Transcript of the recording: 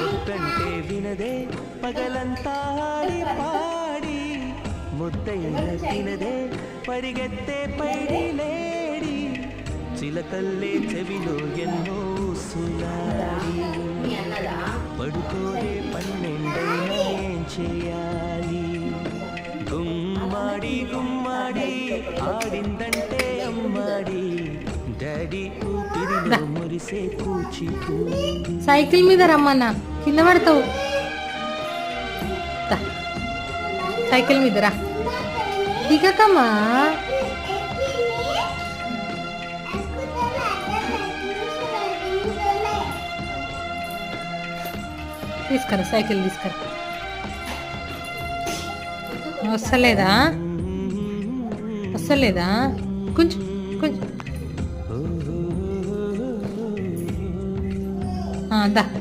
ఒక్కంటే వినదే పగలంతా ఆడి పాడి ముద్దైన తినదే పరిగెత్తే పైడి లేడి చిలకల్లే చెవిలో ఎన్నో సులాడి పడుకోదే పన్నెండైనా ఏం చేయాలి గుమ్మాడి గుమ్మాడి ఆడిందంటే అమ్మాడి డాడీ ఊపిరిలో మురిసే కూచిపూడి సైకిల్ మీద రమ్మన్నా కింద పడతావు సైకిల్ మీద రా దిగకమ్మా తీసుకురా సైకిల్ తీసుకురా వస్తలేదా వస్తలేదా కొంచెం కొంచెం దా